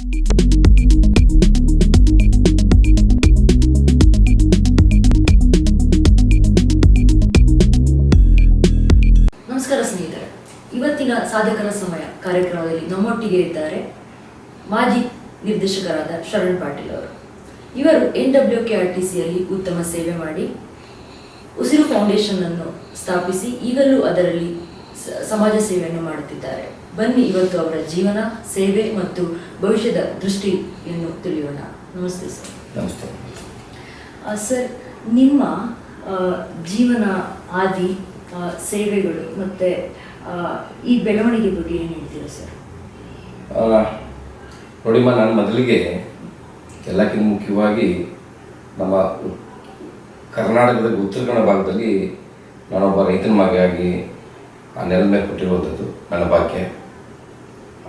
ನಮಸ್ಕಾರ ಸ್ನೇಹಿತರೆ, ಇವತ್ತಿನ ಸಾಧಕರ ಸಮಯ ಕಾರ್ಯಕ್ರಮದಲ್ಲಿ ನಮ್ಮೊಟ್ಟಿಗೆ ಇದ್ದಾರೆ ಮಾಜಿ ನಿರ್ದೇಶಕರಾದ ಶರಣ್ ಪಾಟೀಲ್ ಅವರು. ಇವರು NWKRTCಯಲ್ಲಿ ಉತ್ತಮ ಸೇವೆ ಮಾಡಿ ಉಸಿರು ಫೌಂಡೇಶನ್ ಅನ್ನು ಸ್ಥಾಪಿಸಿ ಈಗಲೂ ಅದರಲ್ಲಿ ಸಮಾಜ ಸೇವೆಯನ್ನು ಮಾಡುತ್ತಿದ್ದಾರೆ. ಬನ್ನಿ ಇವತ್ತು ಅವರ ಜೀವನ, ಸೇವೆ ಮತ್ತು ಭವಿಷ್ಯದ ದೃಷ್ಟಿಯನ್ನು ತಿಳಿಯೋಣ. ನಮಸ್ತೆ ಸರ್. ನಮಸ್ತೆ ಸರ್, ನಿಮ್ಮ ಜೀವನ ಆದಿ, ಸೇವೆಗಳು ಮತ್ತು ಈ ಬೆಳವಣಿಗೆ ಬಗ್ಗೆ ಏನು ಹೇಳ್ತೀರಾ ಸರ್? ನೋಡಿಮ್ಮ, ನಾನು ಮೊದಲಿಗೆ ಎಲ್ಲಕ್ಕಿಂತ ಮುಖ್ಯವಾಗಿ ನಮ್ಮ ಕರ್ನಾಟಕದ ಉತ್ತರ ಕನ್ನಡ ಭಾಗದಲ್ಲಿ ನಾನೊಬ್ಬ ರೈತನ ಮಗಾಗಿ ಆ ನೆಲದ ಮೇಲೆ ಕೊಟ್ಟಿರುವಂಥದ್ದು ನನ್ನ ಭಾಗ್ಯ.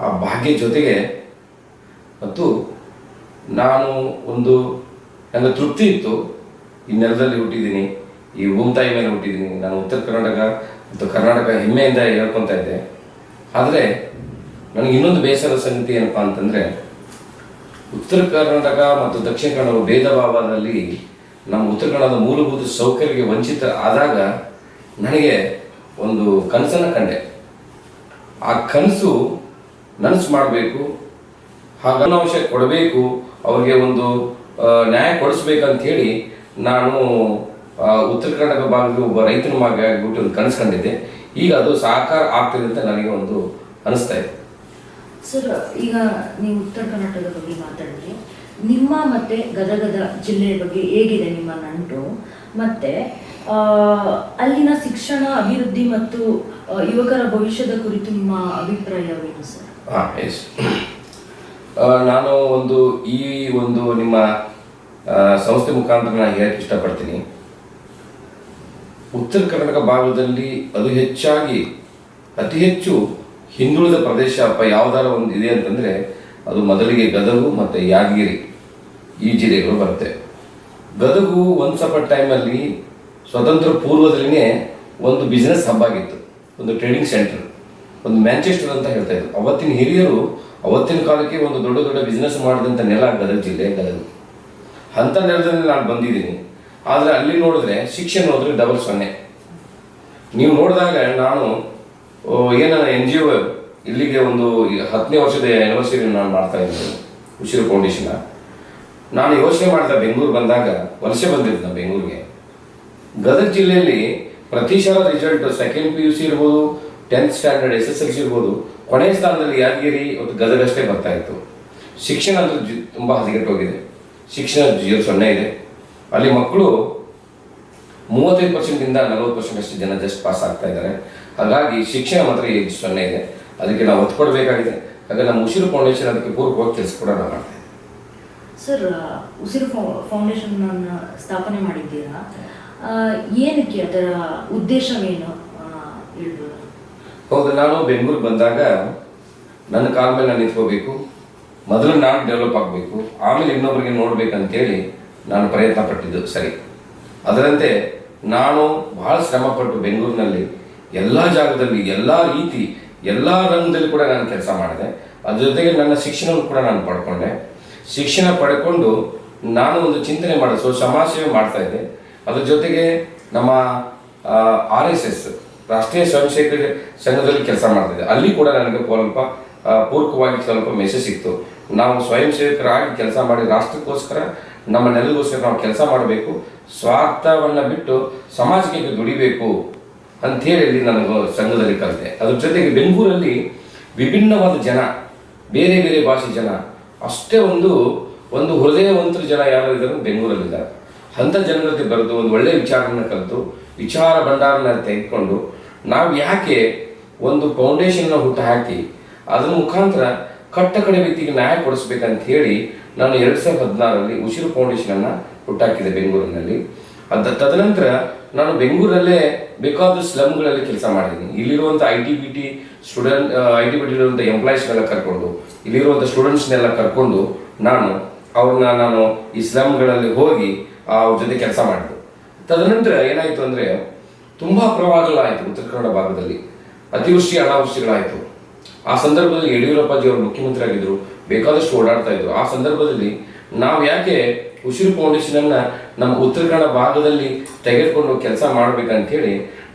ಆ ಭಾಗ್ಯ ಜೊತೆಗೆ ಮತ್ತು ನಾನು ನನ್ನ ತೃಪ್ತಿ ಇತ್ತು, ಈ ನೆಲದಲ್ಲಿ ಹುಟ್ಟಿದ್ದೀನಿ, ಈ ಭೂಮಿತಾಯಿ ಮೇಲೆ ಹುಟ್ಟಿದ್ದೀನಿ. ನಾನು ಉತ್ತರ ಕರ್ನಾಟಕ ಮತ್ತು ಕರ್ನಾಟಕ ಹೆಮ್ಮೆಯಿಂದ ಹೇಳ್ಕೊತಾ ಇದ್ದೆ. ಆದರೆ ನನಗೆ ಇನ್ನೊಂದು ಬೇಸರದ ಸಂಗತಿ ಏನಪ್ಪ ಅಂತಂದರೆ, ಉತ್ತರ ಕರ್ನಾಟಕ ಮತ್ತು ದಕ್ಷಿಣ ಕನ್ನಡ ಭೇದ ಭಾವದಲ್ಲಿ ನಮ್ಮ ಉತ್ತರ ಕನ್ನಡದ ಮೂಲಭೂತ ಸೌಕರ್ಯಕ್ಕೆ ವಂಚಿತ ಆದಾಗ ನನಗೆ ಒಂದು ಕನಸನ್ನು ಕಂಡೆ. ಆ ಕನಸು ನನಸು ಮಾಡಬೇಕು, ಹಾಗನಾಂಶ ಕೊಡಬೇಕು, ಅವ್ರಿಗೆ ಒಂದು ನ್ಯಾಯ ಕೊಡಿಸ್ಬೇಕಂಥೇಳಿ ನಾನು ಉತ್ತರ ಕರ್ನಾಟಕ ಭಾಗದಲ್ಲಿ ಒಬ್ಬ ರೈತನ ಮಗ ಆಗಿಬಿಟ್ಟು ಒಂದು ಕನಸು ಕಂಡಿದ್ದೆ. ಈಗ ಅದು ಸಾಕಾರ ಆಗ್ತಿದೆ ಅಂತ ನನಗೆ ಒಂದು ಅನಿಸ್ತಾ ಇದೆ. ಸರ್, ಈಗ ನೀವು ಉತ್ತರ ಕರ್ನಾಟಕದ ಬಗ್ಗೆ ಮಾತಾಡಿದ್ರೆ, ನಿಮ್ಮ ಮತ್ತು ಗದಗದ ಜಿಲ್ಲೆಯ ಬಗ್ಗೆ ಹೇಗಿದೆ ನಿಮ್ಮ ನಂಟು? ಮತ್ತು ಅಲ್ಲಿನ ಶಿಕ್ಷಣ, ಅಭಿವೃದ್ಧಿ ಮತ್ತು ಯುವಕರ ಭವಿಷ್ಯದ ಕುರಿತು ನಿಮ್ಮ ಅಭಿಪ್ರಾಯವೇನು ಸರ್? ಎಸ್, ನಾನು ಈ ನಿಮ್ಮ ಸಂಸ್ಥೆ ಮುಖಾಂತರ ನಾನು ಹೇಳಕ್ಕೆ ಇಷ್ಟಪಡ್ತೀನಿ. ಉತ್ತರ ಕರ್ನಾಟಕ ಭಾಗದಲ್ಲಿ ಅತಿ ಹೆಚ್ಚು ಹಿಂದುಳಿದ ಪ್ರದೇಶ ಯಾವುದಾರ ಒಂದು ಇದೆ ಅಂತಂದರೆ ಅದು ಮೊದಲಿಗೆ ಗದಗು ಮತ್ತು ಯಾದಗಿರಿ ಈ ಜಿಲ್ಲೆಗಳು ಬರುತ್ತೆ. ಗದಗು ಒನ್ಸ್ ಅಪಾನ್ ಟೈಮಲ್ಲಿ ಸ್ವತಂತ್ರ ಪೂರ್ವದಲ್ಲಿನೇ ಒಂದು ಬಿಸ್ನೆಸ್ ಹಬ್ ಆಗಿತ್ತು, ಒಂದು ಟ್ರೇಡಿಂಗ್ ಸೆಂಟರ್, ಒಂದು ಮ್ಯಾಂಚೆಸ್ಟರ್ ಅಂತ ಹೇಳ್ತಾ ಇದ್ರು. ಅವತ್ತಿನ ಹಿರಿಯರು ಅವತ್ತಿನ ಕಾಲಕ್ಕೆ ಒಂದು ದೊಡ್ಡ ದೊಡ್ಡ ಬಿಸ್ನೆಸ್ ಮಾಡಿದಂಥ ನೆಲ ಗದಗ ಜಿಲ್ಲೆ ಗದಗು. ಅಂಥ ನೆಲದಲ್ಲಿ ನಾನು ಬಂದಿದ್ದೀನಿ. ಆದರೆ ಅಲ್ಲಿ ನೋಡಿದ್ರೆ ಶಿಕ್ಷಣ ಹೋದ್ರೆ $0. ನೀವು ನೋಡಿದಾಗ ನಾನು NGO ಇಲ್ಲಿಗೆ 10ನೇ ವರ್ಷದ ಆ್ಯನಿವರ್ಸರಿ ನಾನು ಮಾಡ್ತಾ ಇದ್ದೀನಿ, ಉಸಿರು ಫೌಂಡೇಶನ್. ನಾನು ಯೋಚನೆ ಮಾಡಿದ ಬೆಂಗಳೂರು ಬಂದಾಗ, ವರ್ಷ ಬಂದಿದ್ದೆ ನಾನು ಬೆಂಗಳೂರಿಗೆ. ಗದಗ ಜಿಲ್ಲೆಯಲ್ಲಿ ಪ್ರತಿಶತ ರಿಸಲ್ಟ್ 2nd PUC ಇರ್ಬೋದು, 10th ಸ್ಟ್ಯಾಂಡರ್ಡ್ SSLC ಇರ್ಬೋದು, ಕೊನೆಯ ಸ್ಥಾನದಲ್ಲಿ ಯಾದಗಿರಿ ಮತ್ತು ಗದಗ ಅಷ್ಟೇ ಬರ್ತಾ ಇತ್ತು. ಶಿಕ್ಷಣ ಅಂದರೆ ತುಂಬ ಹದಗೆಟ್ಟು ಹೋಗಿದೆ. ಶಿಕ್ಷಣ 0 ಇದೆ. ಅಲ್ಲಿ ಮಕ್ಕಳು 35%ಇಂದ 40% ಅಷ್ಟು ಜನ ಜಸ್ಟ್ ಪಾಸ್ ಆಗ್ತಾ ಇದ್ದಾರೆ. ಹಾಗಾಗಿ ಶಿಕ್ಷಣ ಮಾತ್ರ 0 ಇದೆ. ಅದಕ್ಕೆ ನಾವು ಒತ್ತು ಕೊಡಬೇಕಾಗಿದೆ. ಹಾಗಾಗಿ ನಮ್ಮ ಉಸಿರು ಫೌಂಡೇಶನ್ ಅದಕ್ಕೆ ಪೂರ್ವಕವಾಗಿ ಕೆಲಸ ಕೂಡ ನಾವು ಮಾಡ್ತಾ ಇದ್ದೀವಿ. ಸರ್, ಉಸಿರು ಫೌಂಡೇಶನ್ ಸ್ಥಾಪನೆ ಮಾಡಿದ್ದೀರಾ, ಏನಕ್ಕೆ, ಅದರ ಉದ್ದೇಶವೇನು ಹೇಳ್ಬೋದು? ಹೌದು, ನಾನು ಬೆಂಗಳೂರಿಗೆ ಬಂದಾಗ ನನ್ನ ಕಾಲ ಮೇಲೆ ನಾನು ನಿಂತ್ಕೋಬೇಕು, ಮೊದಲು ನಾನು ಡೆವಲಪ್ ಆಗಬೇಕು, ಆಮೇಲೆ ಇನ್ನೊಬ್ಬರಿಗೆ ನೋಡ್ಬೇಕಂತೇಳಿ ನಾನು ಪ್ರಯತ್ನ ಪಟ್ಟಿದ್ದು ಸರಿ. ಅದರಂತೆ ನಾನು ಬಹಳ ಶ್ರಮಪಟ್ಟು ಬೆಂಗಳೂರಿನಲ್ಲಿ ಎಲ್ಲ ಜಾಗದಲ್ಲಿ, ಎಲ್ಲ ರೀತಿ, ಎಲ್ಲ ರಂಗದಲ್ಲಿ ಕೂಡ ನಾನು ಕೆಲಸ ಮಾಡಿದೆ. ಅದ್ರ ಜೊತೆಗೆ ನನ್ನ ಶಿಕ್ಷಣವನ್ನು ಕೂಡ ನಾನು ಪಡ್ಕೊಂಡೆ. ಶಿಕ್ಷಣ ಪಡ್ಕೊಂಡು ನಾನು ಒಂದು ಚಿಂತನೆ ಮಾಡಿಸೋ ಸಮಾಜ ಸೇವೆ ಮಾಡ್ತಾ ಇದ್ದೆ. ಅದ್ರ ಜೊತೆಗೆ ನಮ್ಮ RSS ರಾಷ್ಟ್ರೀಯ ಸ್ವಯಂ ಸೇವಕ ಸಂಘದಲ್ಲಿ ಕೆಲಸ ಮಾಡ್ತಿದ್ದೆ. ಅಲ್ಲಿ ಕೂಡ ನನಗೆ ಸ್ವಲ್ಪ ಪೂರಕವಾಗಿ ಸ್ವಲ್ಪ ಮೆಸೇಜ್ ಸಿಕ್ತು. ನಾವು ಸ್ವಯಂ ಸೇವಕರಾಗಿ ಕೆಲಸ ಮಾಡಿ ರಾಷ್ಟ್ರಕ್ಕೋಸ್ಕರ, ನಮ್ಮ ನೆಲಗೋಸ್ಕರ ನಾವು ಕೆಲಸ ಮಾಡಬೇಕು, ಸ್ವಾರ್ಥವನ್ನು ಬಿಟ್ಟು ಸಮಾಜಕ್ಕೆ ದುಡಿಬೇಕು ಅಂಥೇಳಿ ಇಲ್ಲಿ ನನಗೆ ಸಂಘದಲ್ಲಿ ಕಲಿತೆ. ಅದ್ರ ಜೊತೆಗೆ ಬೆಂಗಳೂರಲ್ಲಿ ವಿಭಿನ್ನವಾದ ಜನ, ಬೇರೆ ಬೇರೆ ಭಾಷೆ ಜನ, ಅಷ್ಟೇ ಒಂದು ಹೃದಯವಂತರ ಜನ ಯಾರು ಇದ್ದಾರೆ ಬೆಂಗಳೂರಲ್ಲಿದ್ದಾರೆ. ಅಂಥ ಜನರ ಜೊತೆ ಬರೆದು ಒಂದು ಒಳ್ಳೆಯ ವಿಚಾರವನ್ನು ಕಲಿತು, ವಿಚಾರ ಭಂಡಾರನ ತೆಗೆದುಕೊಂಡು ನಾವು ಯಾಕೆ ಒಂದು ಫೌಂಡೇಶನ್ನ ಹುಟ್ಟು ಹಾಕಿ ಅದರ ಮುಖಾಂತರ ಕಟ್ಟ ಕಡೆ ವ್ಯಕ್ತಿಗೆ ನ್ಯಾಯ ಕೊಡಿಸ್ಬೇಕಂತ ಹೇಳಿ ನಾನು 2016ರಲ್ಲಿ ಉಸಿರು ಫೌಂಡೇಶನನ್ನು ಹುಟ್ಟಾಕಿದೆ ಬೆಂಗಳೂರಿನಲ್ಲಿ. ತದನಂತರ ನಾನು ಬೆಂಗಳೂರಲ್ಲೇ ಬೇಕಾದ ಸ್ಲಮ್ಗಳಲ್ಲಿ ಕೆಲಸ ಮಾಡಿದ್ದೀನಿ. ಇಲ್ಲಿರುವಂಥ IT-BT ಇರುವಂಥ ಎಂಪ್ಲಾಯೀಸ್ನೆಲ್ಲ ಕರ್ಕೊಂಡು, ಇಲ್ಲಿರುವಂಥ ಸ್ಟೂಡೆಂಟ್ಸ್ನೆಲ್ಲ ಕರ್ಕೊಂಡು ನಾನು ಈ ಸ್ಲಮ್ಗಳಲ್ಲಿ ಹೋಗಿ ಅವ್ರ ಜೊತೆ ಕೆಲಸ ಮಾಡಿದೆ. ತದನಂತರ ಏನಾಯಿತು ಅಂದರೆ, ತುಂಬ ಪ್ರವಾಹಗಳಾಯಿತು ಉತ್ತರ ಕನ್ನಡ ಭಾಗದಲ್ಲಿ, ಅತಿವೃಷ್ಟಿ ಅನಾವೃಷ್ಟಿಗಳಾಯಿತು. ಆ ಸಂದರ್ಭದಲ್ಲಿ ಯಡಿಯೂರಪ್ಪಾಜಿ ಅವರು ಮುಖ್ಯಮಂತ್ರಿ ಆಗಿದ್ರು, ಬೇಕಾದಷ್ಟು ಓಡಾಡ್ತಾ ಇದ್ರು. ಆ ಸಂದರ್ಭದಲ್ಲಿ ನಾವು ಯಾಕೆ ಉಸಿರು ಫೌಂಡೇಶನ್ ಅನ್ನ ನಮ್ಮ ಉತ್ತರ ಕನ್ನಡ ಭಾಗದಲ್ಲಿ ತೆಗೆದುಕೊಂಡು ಕೆಲಸ ಮಾಡ್ಬೇಕಂತೇಳಿ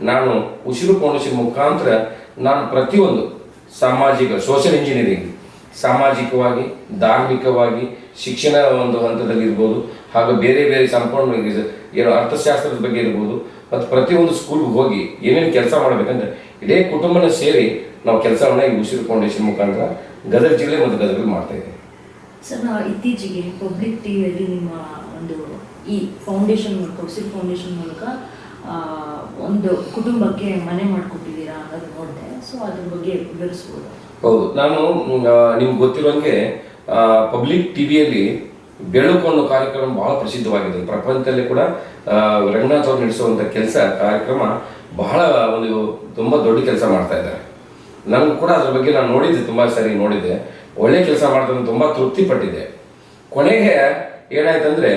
ನಾನು ಉಸಿರು ಫೌಂಡೇಶನ್ ಮುಖಾಂತರ ನಾನು ಪ್ರತಿಯೊಂದು ಸಾಮಾಜಿಕ ಸೋಷಿಯಲ್ ಇಂಜಿನಿಯರಿಂಗ್, ಸಾಮಾಜಿಕವಾಗಿ, ಧಾರ್ಮಿಕವಾಗಿ, ಶಿಕ್ಷಣ ಒಂದು ಹಂತದಲ್ಲಿ ಇರ್ಬೋದು, ಹಾಗೂ ಬೇರೆ ಬೇರೆ ಸಂಪೂರ್ಣ ಏನು ಅರ್ಥಶಾಸ್ತ್ರದ ಬಗ್ಗೆ ಇರ್ಬೋದು, ಮತ್ತು ಪ್ರತಿಯೊಂದು ಸ್ಕೂಲ್ಗೆ ಹೋಗಿ ಏನೇನು ಕೆಲಸ ಮಾಡಬೇಕಂದ್ರೆ ಇಡೀ ಕುಟುಂಬನ ಸೇರಿ ನಾವು ಕೆಲಸವನ್ನ ಈ ಉಸಿರು ಫೌಂಡೇಶನ್ ಮುಖಾಂತರ ಗದಗ ಜಿಲ್ಲೆ ಮತ್ತು ಗದಗದಲ್ಲಿ ಮಾಡ್ತಾ ಇದ್ದೇವೆ. ಸರ್, ನಾವು ಇತ್ತೀಚೆಗೆ ಪಬ್ಲಿಕ್ ಟಿವಿಯಲ್ಲಿ ನಿಮ್ಮ ಒಂದು ಈ ಫೌಂಡೇಶನ್ ಮೂಲಕ, ಉಸಿರು ಫೌಂಡೇಶನ್ ಮೂಲಕ ಒಂದು ಕುಟುಂಬಕ್ಕೆ ಮನೆ ಮಾಡಿಕೊಟ್ಟಿದ್ದೀರಾ ಅನ್ನೋದು ನೋಡಿದೆ. ಸೊ ಅದ್ರ ಬಗ್ಗೆ ವಿವರಿಸ್ಬೋದು? ಹೌದು, ನಾನು ನಿಮ್ಗೆ ಗೊತ್ತಿರೋಂಗೆ ಪಬ್ಲಿಕ್ ಟಿವಿಯಲ್ಲಿ ಬೆಳಕು ಅನ್ನೋ ಕಾರ್ಯಕ್ರಮ ಬಹಳ ಪ್ರಸಿದ್ಧವಾಗಿದೆ. ಪ್ರಪಂಚದಲ್ಲಿ ಕೂಡ ರಂಗನಾಥ್ ಅವರು ನಡೆಸುವಂಥ ಕಾರ್ಯಕ್ರಮ ಬಹಳ ಒಂದು ತುಂಬ ದೊಡ್ಡ ಕೆಲಸ ಮಾಡ್ತಾ ಇದ್ದಾರೆ. ನನಗೂ ಕೂಡ ಅದ್ರ ಬಗ್ಗೆ ನಾನು ನೋಡಿದ್ದೆ, ತುಂಬ ಸಾರಿ ನೋಡಿದ್ದೆ. ಒಳ್ಳೆ ಕೆಲಸ ಮಾಡ್ತಾರೆ, ತುಂಬ ತೃಪ್ತಿ ಪಟ್ಟಿದೆ. ಕೊನೆಗೆ ಏನಾಯ್ತಂದ್ರೆ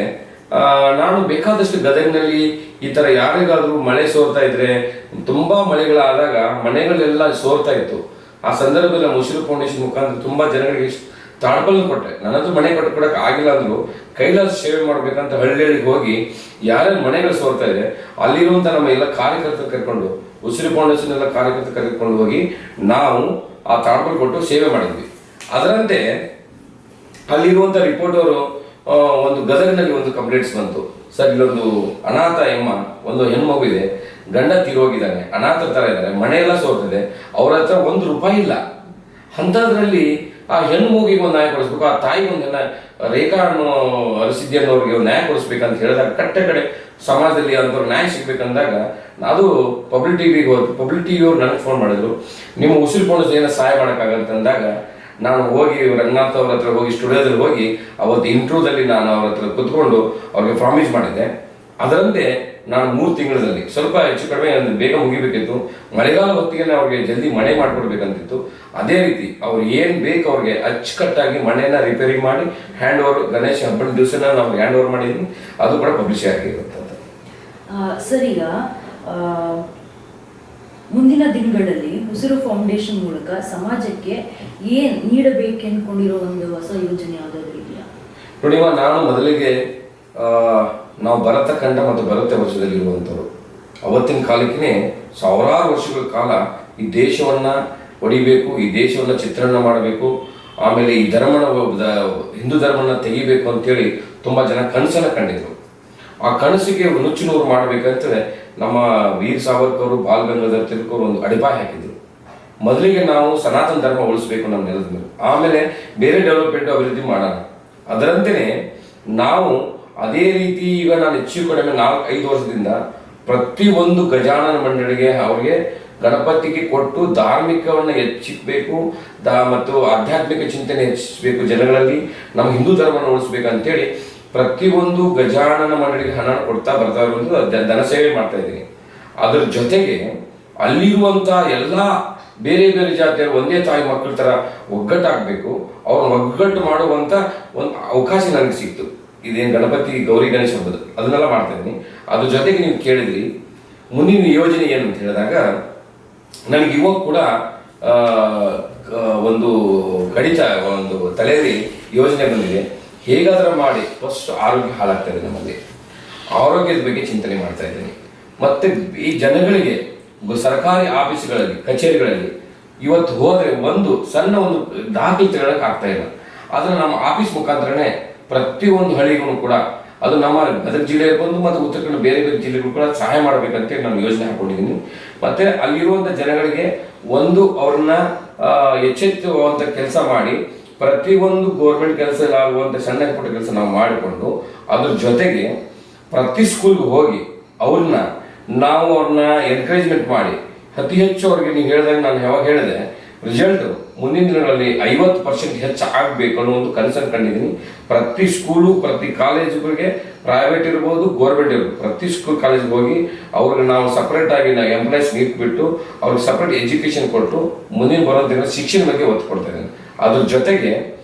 ನಾನು ಬೇಕಾದಷ್ಟು ಗದಗಿನಲ್ಲಿ ಈ ಥರ ಯಾರಿಗಾದ್ರೂ ಮಳೆ ಸೋರ್ತಾ ಇದ್ರೆ, ತುಂಬ ಮಳೆಗಳಾದಾಗ ಮನೆಗಳೆಲ್ಲ ಸೋರ್ತಾ ಇತ್ತು. ಆ ಸಂದರ್ಭದಲ್ಲಿ ನಮ್ಮ ಉಸಿರು ಫೌಂಡೇಶನ್ ಮುಖಾಂತರ ತುಂಬ ಜನಗಳಿಗೆ ತಾಡ್ಬಲ್ ಕೊಟ್ಟೆ. ನನ್ನದು ಮನೆ ಕೊಡಕ್ಕೆ ಆಗಿಲ್ಲ ಅಂದ್ರು ಕೈಲಾಸ ಸೇವೆ ಮಾಡ್ಬೇಕಂತ ಹಳ್ಳಿಗೆ ಹೋಗಿ ಯಾರ್ಯಾರು ಮನೆಗಳು ಸೋರ್ತಾ ಇದೆ ಅಲ್ಲಿರುವಂತ ನಮ್ಮ ಎಲ್ಲ ಕಾರ್ಯಕರ್ತರು ಕರ್ಕೊಂಡು, ಉಸಿರು ಫೌಂಡೇಶನ್ ಎಲ್ಲ ಕಾರ್ಯಕರ್ತರು ಕರ್ಕೊಂಡು ಹೋಗಿ ನಾವು ಆ ತಾಡ್ಬಲ್ ಕೊಟ್ಟು ಸೇವೆ ಮಾಡಿದ್ವಿ. ಅದರಂತೆ ಅಲ್ಲಿರುವಂತ ರಿಪೋರ್ಟ್ ಅವರು ಒಂದು ಗದಗಿನಲ್ಲಿ ಒಂದು ಕಂಪ್ಲೇಂಟ್ಸ್ ಬಂತು. ಸರ್, ಇಲ್ಲೊಂದು ಅನಾಥ ಎಂಬ ಒಂದು ಹೆಣ್ಮಗು ಇದೆ, ಗಂಡ ತೀರೋಗಿದ್ದಾನೆ, ಅನಾಥ ತರ ಇದ್ದಾರೆ, ಮನೆಯೆಲ್ಲ ಸೋರ್ತಿದೆ, ಅವ್ರ ಹತ್ರ ₹1 ಇಲ್ಲ. ಅಂಥದ್ರಲ್ಲಿ ಆ ಹೆಣ್ಮಗುಗೆ ಒಂದು ನ್ಯಾಯ ಕೊಡಿಸ್ಬೇಕು, ಆ ತಾಯಿಗೆ ಒಂದು ರೇಖಾ ಅನ್ನೋ ಅರಸಿದ್ದಿ ಅನ್ನೋರಿಗೆ ಒಂದು ನ್ಯಾಯ ಕೊಡಿಸ್ಬೇಕಂತ ಹೇಳಿದಾಗ ಕಟ್ಟೆ ಕಡೆ ಸಮಾಜದಲ್ಲಿ ಅಂಥವ್ರು ನ್ಯಾಯ ಸಿಗ್ಬೇಕಂದಾಗ ಅದು ಪಬ್ಲಿಕ್ ಟಿವಿಗೆ ಹೋದ್ರು. ಪಬ್ಲಿಕ್ ಟಿವಿ ಅವ್ರು ನನಗೆ ಫೋನ್ ಮಾಡಿದ್ರು, ನಿಮ್ಮ ಉಸಿರು ಫೌಂಡೇಶನ್ ಏನೋ ಸಹಾಯ ಮಾಡೋಕ್ಕಾಗತ್ತೆ ಅಂದಾಗ ನಾನು ಹೋಗಿ ರಂಗನಾಥ್ ಅವ್ರ ಹತ್ರ ಹೋಗಿ ಸ್ಟುಡಿಯೋದಲ್ಲಿ ಹೋಗಿ ಅವತ್ತು ಇಂಟ್ರ್ಯೂದಲ್ಲಿ ನಾನು ಅವ್ರ ಹತ್ರ ಕುತ್ಕೊಂಡು ಅವ್ರಿಗೆ ಪ್ರಾಮಿಸ್ ಮಾಡಿದ್ದೆ. ಅದರಂತೆ ನಾನು 3 ತಿಂಗಳಲ್ಲಿ ಸ್ವಲ್ಪ ಹೆಚ್ಚು ಕಡಿಮೆ ಬೇಗ ಮುಗಿಬೇಕಿತ್ತು. ಮಳೆಗಾಲ ಹೊತ್ತಿಗೆ ಅವ್ರಿಗೆ ಜಲ್ದಿ ಮನೆ ಮಾಡಿಕೊಡ್ಬೇಕಂತಿತ್ತು. ಅದೇ ರೀತಿ ಅವ್ರು ಏನು ಬೇಕು ಅವ್ರಿಗೆ ಅಚ್ಚುಕಟ್ಟಾಗಿ ಮನೆಯನ್ನ ರಿಪೇರಿ ಮಾಡಿ ಹ್ಯಾಂಡ್ ಓವರ್, ಗಣೇಶ ಹಬ್ಬದ ದಿವಸನ ನಾವು ಹ್ಯಾಂಡ್ ಓವರ್ ಮಾಡಿದ್ವಿ. ಅದು ಕೂಡ ಪಬ್ಲಿಷ್ ಆಗಿರುತ್ತೆ. ಸರ್, ಈಗ ಮುಂದಿನ ದಿನಗಳಲ್ಲಿ ಉಸಿರು ಫೌಂಡೇಶನ್ ಮೂಲಕ ಸಮಾಜಕ್ಕೆ ಏನ್ ನೀಡಬೇಕು ಅನ್ಕೊಂಡಿರೋ ಒಂದು ಹೊಸ ಯೋಜನೆ ಯಾವ್ದಾದ್ರು ಇದೆಯಾ? ನೋಡಿ, ನಾನು ಮೊದಲಿಗೆ ನಾವು ಭರತ ಖಂಡ ಮತ್ತು ಭರತ ವರ್ಷದಲ್ಲಿರುವಂಥವ್ರು. ಅವತ್ತಿನ ಕಾಲಕ್ಕೆ ಸಾವಿರಾರು ವರ್ಷಗಳ ಕಾಲ ಈ ದೇಶವನ್ನ ಹೊಡಿಬೇಕು, ಈ ದೇಶವನ್ನ ಚಿತ್ರಣ ಮಾಡಬೇಕು, ಆಮೇಲೆ ಈ ಹಿಂದೂ ಧರ್ಮನ ತೆಗಿಬೇಕು ಅಂತೇಳಿ ತುಂಬಾ ಜನ ಕನಸನ್ನ ಕಂಡಿದ್ರು. ಆ ಕನಸಿಗೆ ನುಚ್ಚುನೂರು ಮಾಡ್ಬೇಕಂತೇಳಿ ನಮ್ಮ ವೀರ್ ಸಾವರ್ಕರ್ ಅವರು, ಬಾಲ್ ಗಂಗಾಧರ್ ತಿಲಕ್ ಅವರು ಒಂದು ಅಡಿಪಾಯ ಹಾಕಿದ್ರು. ಮೊದಲಿಗೆ ನಾವು ಸನಾತನ ಧರ್ಮ ಉಳಿಸ್ಬೇಕು ನಮ್ಮ ನೆಲದ ಮೇಲೆ, ಆಮೇಲೆ ಬೇರೆ ಡೆವಲಪ್ಮೆಂಟ್ ಅಭಿವೃದ್ಧಿ ಮಾಡೋಣ. ಅದರಂತೆಯೇ ನಾವು ಅದೇ ರೀತಿ ಈಗ ನಾನು ಹೆಚ್ಚು ಕಡಿಮೆ 4-5 ವರ್ಷದಿಂದ ಪ್ರತಿಯೊಂದು ಗಜಾನನ ಮಂಡಳಿಗೆ ಅವ್ರಿಗೆ ಗಣಪತಿಗೆ ಕೊಟ್ಟು ಧಾರ್ಮಿಕವನ್ನು ಹೆಚ್ಚಿಸಬೇಕು ಮತ್ತು ಆಧ್ಯಾತ್ಮಿಕ ಚಿಂತನೆ ಹೆಚ್ಚಿಸಬೇಕು ಜನಗಳಲ್ಲಿ, ನಮ್ಮ ಹಿಂದೂ ಧರ್ಮನ ಉಳಿಸ್ಬೇಕಂತೇಳಿ ಪ್ರತಿಯೊಂದು ಗಜಾನನ ಮಂಡಳಿಗೆ ಹಣ ಕೊಡ್ತಾ ಬರ್ತಾ ಇರುವಂಥದ್ದು ಧನ ಸೇವೆ ಮಾಡ್ತಾ ಇದ್ದೀನಿ. ಅದ್ರ ಜೊತೆಗೆ ಅಲ್ಲಿರುವಂಥ ಎಲ್ಲ ಬೇರೆ ಬೇರೆ ಜಾತಿಯರು ಒಂದೇ ತಾಯಿ ಮಕ್ಕಳ ಥರ ಒಗ್ಗಟ್ಟಾಗಬೇಕು, ಅವ್ರನ್ನ ಒಗ್ಗಟ್ಟು ಮಾಡುವಂಥ ಒಂದು ಅವಕಾಶ ನನಗೆ ಸಿಕ್ತು. ಇದೇನು ಗಣಪತಿ ಗೌರಿ ಗಣೇಶ ಹಬ್ಬದ ಅದನ್ನೆಲ್ಲ ಮಾಡ್ತಾ ಇದ್ದೀನಿ. ಅದ್ರ ಜೊತೆಗೆ ನೀವು ಕೇಳಿದ್ರಿ ಮುಂದಿನ ಯೋಜನೆ ಏನು ಅಂತ ಹೇಳಿದಾಗ, ನನಗೆ ಇವಾಗ ಕೂಡ ಒಂದು ತಲೆಯಲ್ಲಿ ಯೋಜನೆ ಬಂದಿದೆ. ಹೇಗಾದ್ರೂ ಮಾಡಿ ಫಸ್ಟ್ ಆರೋಗ್ಯ ಹಾಳಾಗ್ತಾ ಇದೆ, ನಮ್ಮಲ್ಲಿ ಆರೋಗ್ಯದ ಬಗ್ಗೆ ಚಿಂತನೆ ಮಾಡ್ತಾ ಇದ್ದೀನಿ. ಮತ್ತೆ ಈ ಜನಗಳಿಗೆ ಸರ್ಕಾರಿ ಆಫೀಸ್ಗಳಲ್ಲಿ, ಕಚೇರಿಗಳಲ್ಲಿ ಇವತ್ತು ಹೋದ್ರೆ ಒಂದು ಸಣ್ಣ ಒಂದು ದಾಖಲೆ ತೆಗೊಳಕ್ ಆಗ್ತಾ ಇಲ್ಲ. ಅದನ್ನ ನಮ್ಮ ಆಫೀಸ್ ಮುಖಾಂತರನೇ ಪ್ರತಿಯೊಂದು ಹಳ್ಳಿಗೂ ಕೂಡ, ಅದು ನಮ್ಮ ಗದಗ ಜಿಲ್ಲೆ ಇರ್ಬೋದು ಮತ್ತು ಉತ್ತರ ಕನ್ನಡ ಬೇರೆ ಬೇರೆ ಜಿಲ್ಲೆಗಳು ಕೂಡ ಸಹಾಯ ಮಾಡಬೇಕಂತೇಳಿ ನಾನು ಯೋಜನೆ ಹಾಕೊಂಡಿದ್ದೀನಿ. ಮತ್ತೆ ಅಲ್ಲಿರುವಂಥ ಜನಗಳಿಗೆ ಅವ್ರನ್ನ ಎಚ್ಚೆತ್ತುವಂಥ ಕೆಲಸ ಮಾಡಿ ಪ್ರತಿಯೊಂದು ಗೋರ್ಮೆಂಟ್ ಕೆಲಸ ಆಗುವಂಥ ಸಣ್ಣ ಪುಟ್ಟ ಕೆಲಸ ನಾವು ಮಾಡಿಕೊಂಡು, ಅದ್ರ ಜೊತೆಗೆ ಪ್ರತಿ ಸ್ಕೂಲ್ಗೆ ಹೋಗಿ ಅವ್ರನ್ನ ಎನ್ಕರೇಜ್ಮೆಂಟ್ ಮಾಡಿ ಅತಿ ಹೆಚ್ಚು ಅವ್ರಿಗೆ ನೀವು ಹೇಳಿದಾಗ ನಾನು ಯಾವಾಗ ಹೇಳಿದೆ ರಿಸಲ್ಟ್ ಮುಂದಿನ ದಿನಗಳಲ್ಲಿ 50% ಹೆಚ್ಚು ಆಗಬೇಕು ಅನ್ನೋ ಒಂದು ಕನಸನ್ನು ಕಂಡಿದ್ದೀನಿ. ಪ್ರತಿ ಸ್ಕೂಲು, ಪ್ರತಿ ಕಾಲೇಜುಗಳಿಗೆ, ಪ್ರೈವೇಟ್ ಇರ್ಬೋದು, ಗೋರ್ಮೆಂಟ್ ಇರ್ಬೋದು, ಪ್ರತಿ ಸ್ಕೂಲ್ ಕಾಲೇಜ್ಗೆ ಹೋಗಿ ಅವ್ರಿಗೆ ನಾವು ಸಪ್ರೇಟ್ ಆಗಿ ಎಂಪ್ಲಾಯ್ಸ್ ನಿಂತ್ಬಿಟ್ಟು ಅವ್ರಿಗೆ ಸಪ್ರೇಟ್ ಎಜುಕೇಶನ್ ಕೊಟ್ಟು ಮುಂದಿನ ಬರೋ ದಿನ ಶಿಕ್ಷಣ ಬಗ್ಗೆ ಒತ್ತು ಕೊಡ್ತಾ ಇದ್ದೀನಿ. ಅದ್ರ ಜೊತೆಗೆ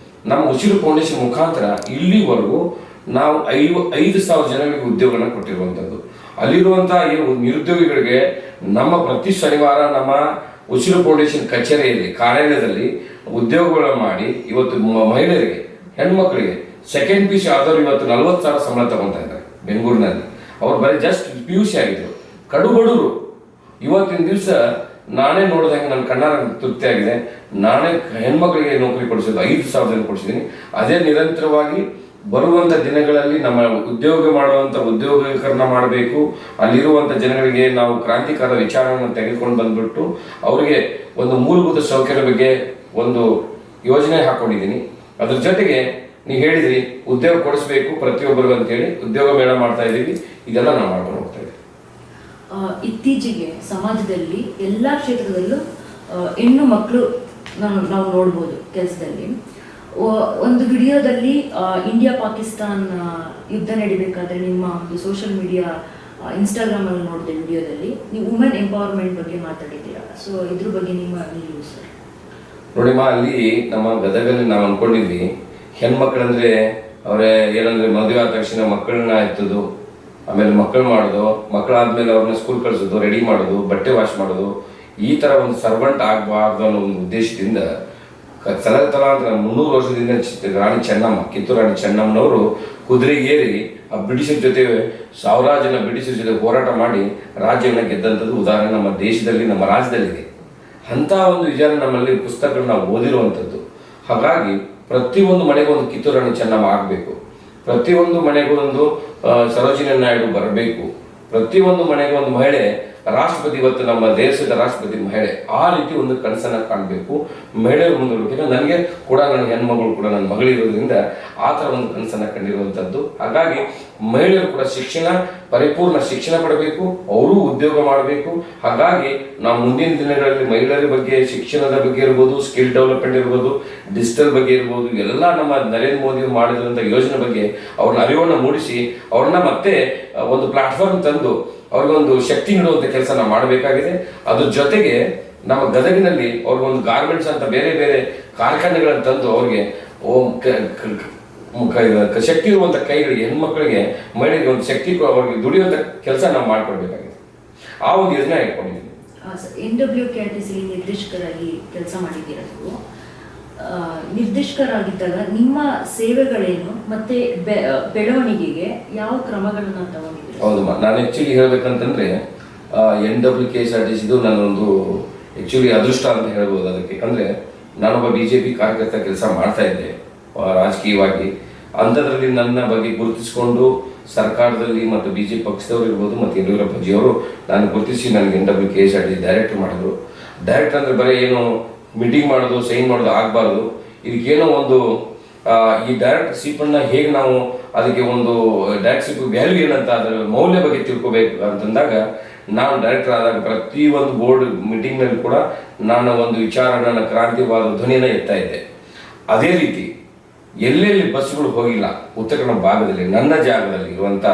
ನಮ್ಮ ಉಸಿರು ಫೌಂಡೇಶನ್ ಮುಖಾಂತರ ಇಲ್ಲಿವರೆಗೂ ನಾವು 5,000 ಜನಗಳಿಗೆ ಉದ್ಯೋಗನ ಕೊಟ್ಟಿರುವಂಥದ್ದು. ಅಲ್ಲಿರುವಂತಹ ಏನು ನಿರುದ್ಯೋಗಿಗಳಿಗೆ ನಮ್ಮ ಪ್ರತಿ ಶನಿವಾರ ನಮ್ಮ ಉಸಿರು ಫೌಂಡೇಶನ್ ಕಚೇರಿಯಲ್ಲಿ ಕಾರ್ಯಾಲಯದಲ್ಲಿ ಉದ್ಯೋಗಗಳ ಮಾಡಿ ಇವತ್ತು ಮಹಿಳೆಯರಿಗೆ ಹೆಣ್ಮಕ್ಳಿಗೆ ಸೆಕೆಂಡ್ ಪಿ ಯು ಸಿ ಆದವರು ಇವತ್ತು 40,000 ಸಂಬಳ ತಗೊತಾ ಇದ್ದಾರೆ ಬೆಂಗಳೂರಿನಲ್ಲಿ. ಅವ್ರು ಬರೀ ಜಸ್ಟ್ PUC ಆಗಿದ್ರು, ಕಡುಬಡವರು. ಇವತ್ತಿನ ದಿವಸ ನಾನೇ ನೋಡಿದಂಗೆ ನನ್ನ ಕಣ್ಣಾರ ತೃಪ್ತಿ ಆಗಿದೆ. ನಾನೇ ಹೆಣ್ಮಕ್ಳಿಗೆ ನೌಕರಿ ಕೊಡಿಸೋದು 5,000 ಜನ ಕೊಡಿಸಿದ್ದೀನಿ. ಅದೇ ನಿರಂತರವಾಗಿ ಬರುವಂಥ ದಿನಗಳಲ್ಲಿ ನಮ್ಮ ಉದ್ಯೋಗ ಮಾಡುವಂಥ ಉದ್ಯೋಗೀಕರಣ ಮಾಡಬೇಕು. ಅಲ್ಲಿರುವಂಥ ಜನಗಳಿಗೆ ನಾವು ಕ್ರಾಂತಿಕಾರ ವಿಚಾರವನ್ನು ತೆಗೆದುಕೊಂಡು ಬಂದ್ಬಿಟ್ಟು ಅವರಿಗೆ ಒಂದು ಮೂಲಭೂತ ಸೌಕರ್ಯ ಬಗ್ಗೆ ಒಂದು ಯೋಜನೆ ಹಾಕೊಂಡಿದ್ದೀನಿ. ಅದ್ರ ಜೊತೆಗೆ ನೀವು ಹೇಳಿದ್ರಿ ಉದ್ಯೋಗ ಕೊಡಿಸ್ಬೇಕು ಪ್ರತಿಯೊಬ್ಬರಿಗೂ ಅಂತೇಳಿ ಉದ್ಯೋಗ ಮೇಳ ಮಾಡ್ತಾ ಇದ್ದೀವಿ. ಇದೆಲ್ಲ ನಾವು ಮಾಡ್ಕೊಂಡು ಹೋಗ್ತಾ ಇದ್ದೀವಿ. ಇತ್ತೀಚೆಗೆ ಸಮಾಜದಲ್ಲಿ ಎಲ್ಲ ಕ್ಷೇತ್ರದಲ್ಲೂ ಹೆಣ್ಣು ಮಕ್ಕಳು ನಾವು ನೋಡ್ಬೋದು ಕೆಲಸದಲ್ಲಿ. ಒಂದು ವಿಡಿಯೋದಲ್ಲಿ ಇಂಡಿಯಾ ಪಾಕಿಸ್ತಾನ್ ಯುದ್ಧ ನಡಿಬೇಕಾದ್ರೆ ನಿಮ್ಮ ಒಂದು ಸೋಷಿಯಲ್ ಮೀಡಿಯಾ ಇನ್ಸ್ಟಾಗ್ರಾಮ್ ಅಲ್ಲಿ ನೋಡಿದೆ ವಿಡಿಯೋದಲ್ಲಿ ನೀವು ವುಮೆನ್ ಎಂಪವರ್ಮೆಂಟ್ ಬಗ್ಗೆ ಮಾತಾಡಿದ್ದೀರಾ. ಸೊ ಇದ್ರ ಬಗ್ಗೆ ನಿಮ್ಮ ನಿಲುವು ಸರ್? ನೋಡಿಮ್ಮ, ಅಲ್ಲಿ ನಮ್ಮ ಗದಗಲ್ಲಿ ನಾವು ಅನ್ಕೊಂಡಿದ್ವಿ ಹೆಣ್ಮಕ್ಳಂದ್ರೆ ಅವರೇ ಏನಂದ್ರೆ ಮದುವೆ ಆದ ತಕ್ಷಣ ಮಕ್ಕಳನ್ನ ಎತ್ತೋದು, ಆಮೇಲೆ ಮಕ್ಕಳು ಮಾಡೋದು, ಮಕ್ಕಳಾದ್ಮೇಲೆ ಅವ್ರನ್ನ ಸ್ಕೂಲ್ ಕಳಿಸೋದು, ರೆಡಿ ಮಾಡೋದು, ಬಟ್ಟೆ ವಾಶ್ ಮಾಡೋದು, ಈ ತರ ಒಂದು ಸರ್ವೆಂಟ್ ಆಗಬಾರ್ದು ಅನ್ನೋ ಒಂದು ಉದ್ದೇಶದಿಂದ ತಲಾಂತರ 300 ವರ್ಷದಿಂದ ರಾಣಿ ಚೆನ್ನಮ್ಮ, ಕಿತ್ತೂರು ರಾಣಿ ಚೆನ್ನಮ್ಮನವರು ಕುದುರೆಗೇರಿ ಆ ಬ್ರಿಟಿಷರ ಜೊತೆ 1000 ಜನ ಬ್ರಿಟಿಷರ ಜೊತೆ ಹೋರಾಟ ಮಾಡಿ ರಾಜ್ಯವನ್ನು ಗೆದ್ದಂಥದ್ದು ಉದಾಹರಣೆ ನಮ್ಮ ದೇಶದಲ್ಲಿ, ನಮ್ಮ ರಾಜ್ಯದಲ್ಲಿದೆ. ಅಂಥ ಒಂದು ವಿಚಾರ ನಮ್ಮಲ್ಲಿ ಪುಸ್ತಕಗಳನ್ನ ನಾವು ಓದಿರುವಂಥದ್ದು. ಹಾಗಾಗಿ ಪ್ರತಿಯೊಂದು ಮನೆಗೂ ಒಂದು ಕಿತ್ತೂರು ರಾಣಿ ಚೆನ್ನಮ್ಮ ಆಗಬೇಕು, ಪ್ರತಿಯೊಂದು ಮನೆಗೂ ಒಂದು ಸರೋಜಿನಿ ನಾಯ್ಡು ಬರಬೇಕು, ಪ್ರತಿಯೊಂದು ಮನೆಗೂ ಒಂದು ಮಹಿಳೆ ರಾಷ್ಟ್ರಪತಿ, ಇವತ್ತು ನಮ್ಮ ದೇಶದ ರಾಷ್ಟ್ರಪತಿ ಮಹಿಳೆ, ಆ ರೀತಿ ಒಂದು ಕನಸನ್ನ ಕಾಣಬೇಕು ಮಹಿಳೆಯರು ಮುಂದೆ. ನನಗೆ ಕೂಡ ನನ್ನ ಹೆಣ್ಮಗಳು ಕೂಡ ನನ್ನ ಮಗಳಿರೋದ್ರಿಂದ ಆ ಥರ ಒಂದು ಕನಸನ್ನ ಕಂಡಿರುವಂಥದ್ದು. ಹಾಗಾಗಿ ಮಹಿಳೆಯರು ಕೂಡ ಶಿಕ್ಷಣ, ಪರಿಪೂರ್ಣ ಶಿಕ್ಷಣ ಪಡಬೇಕು, ಅವರು ಉದ್ಯೋಗ ಮಾಡಬೇಕು. ಹಾಗಾಗಿ ನಾವು ಮುಂದಿನ ದಿನಗಳಲ್ಲಿ ಮಹಿಳೆಯರ ಬಗ್ಗೆ, ಶಿಕ್ಷಣದ ಬಗ್ಗೆ ಇರ್ಬೋದು, ಸ್ಕಿಲ್ ಡೆವಲಪ್ಮೆಂಟ್ ಇರ್ಬೋದು, ಡಿಜಿಟಲ್ ಬಗ್ಗೆ ಇರ್ಬೋದು, ಎಲ್ಲ ನಮ್ಮ ನರೇಂದ್ರ ಮೋದಿ ಮಾಡಿರುವಂಥ ಯೋಜನೆ ಬಗ್ಗೆ ಅವ್ರನ್ನ ಅರಿವನ್ನು ಮೂಡಿಸಿ ಅವ್ರನ್ನ ಮತ್ತೆ ಒಂದು ಪ್ಲಾಟ್ಫಾರ್ಮ್ ತಂದು ಅವ್ರಿಗೊಂದು ಶಕ್ತಿ ನೀಡುವಂಥ ಕೆಲಸ ನಾವು ಮಾಡಬೇಕಾಗಿದೆ. ಅದ್ರ ಜೊತೆಗೆ ನಮ್ಮ ಗದಗಿನಲ್ಲಿ ಅವ್ರಿಗೊಂದು ಗಾರ್ಮೆಂಟ್ಸ್ ಅಂತ ಬೇರೆ ಬೇರೆ ಕಾರ್ಖಾನೆಗಳನ್ನು ತಂದು ಅವ್ರಿಗೆ ಶಕ್ತಿ ಇರುವಂಥ ಕೈಗಳಿಗೆ, ಹೆಣ್ಮಕ್ಳಿಗೆ, ಮಹಿಳೆಗೆ ಒಂದು ಶಕ್ತಿ ಅವ್ರಿಗೆ ದುಡಿಯುವಂಥ ಕೆಲಸ ನಾವು ಮಾಡ್ಕೊಡ್ಬೇಕಾಗಿದೆ. ಆ ಒಂದು ಯೋಜನೆ ಇಟ್ಕೊಂಡಿದ್ದೀವಿ. NWKRTC ನಿರ್ದೇಶಕರಾಗಿ ಕೆಲಸ ಮಾಡಿದ್ದೀರದು. ನಿರ್ದೇಶಕರಾಗಿದ್ದಾಗ ನಿಮ್ಮ ಸೇವೆಗಳೇನು ಮತ್ತೆ ಬೆಳವಣಿಗೆಗೆ ಯಾವ ಕ್ರಮಗಳನ್ನ ತಗೊಂಡಿದ್ದೀರಿ? ಹೌದಮ್ಮ, ನಾನು ಆ್ಯಕ್ಚುಲಿ ಹೇಳ್ಬೇಕಂತಂದ್ರೆ NWKSRTC ಇದು ನನ್ನೊಂದು ಆ್ಯಕ್ಚುಲಿ ಅದೃಷ್ಟ ಅಂತ ಹೇಳ್ಬೋದು. ಅದಕ್ಕೆ ಅಂದರೆ ನಾನೊಬ್ಬ BJP ಕಾರ್ಯಕರ್ತ ಕೆಲಸ ಮಾಡ್ತಾ ಇದ್ದೆ ರಾಜಕೀಯವಾಗಿ. ಅಂಥದ್ರಲ್ಲಿ ನನ್ನ ಬಗ್ಗೆ ಗುರುತಿಸಿಕೊಂಡು ಸರ್ಕಾರದಲ್ಲಿ ಮತ್ತು BJP ಪಕ್ಷದವರು ಇರ್ಬೋದು ಮತ್ತು ಯಡಿಯೂರಪ್ಪಜಿಯವರು ನಾನು ಗುರುತಿಸಿ ನನಗೆ NWKSRTC ಡೈರೆಕ್ಟರ್ ಮಾಡಿದ್ರು. ಡೈರೆಕ್ಟರ್ ಅಂದರೆ ಬರೀ ಏನು ಮೀಟಿಂಗ್ ಮಾಡೋದು, ಸೈನ್ ಮಾಡೋದು ಆಗಬಾರ್ದು. ಇದಕ್ಕೇನೋ ಒಂದು ಈ ಡೈರೆಕ್ಟರ್ಶಿಪ್ಪನ್ನು ಹೇಗೆ ನಾವು ಅದಕ್ಕೆ ಒಂದು ಡೈರೆಕ್ಟರ್ಶಿಪ್ ವ್ಯಾಲ್ಯೂ ಏನಂತ ಅದರ ಮೌಲ್ಯ ಬಗ್ಗೆ ತಿಳ್ಕೊಬೇಕು ಅಂತಂದಾಗ ನಾನು ಡೈರೆಕ್ಟರ್ ಆದಾಗ ಪ್ರತಿಯೊಂದು ಬೋರ್ಡ್ ಮೀಟಿಂಗ್ನಲ್ಲಿ ಕೂಡ ನಾನು ಒಂದು ವಿಚಾರ, ನನ್ನ ಕ್ರಾಂತಿವಾದ ಧ್ವನಿಯನ್ನು ಎತ್ತಾ ಇದ್ದೆ. ಅದೇ ರೀತಿ ಎಲ್ಲೆಲ್ಲಿ ಬಸ್ಗಳು ಹೋಗಿಲ್ಲ ಉತ್ತರ ಕನ್ನಡ ಭಾಗದಲ್ಲಿ, ನನ್ನ ಜಾಗದಲ್ಲಿ ಇರುವಂಥ,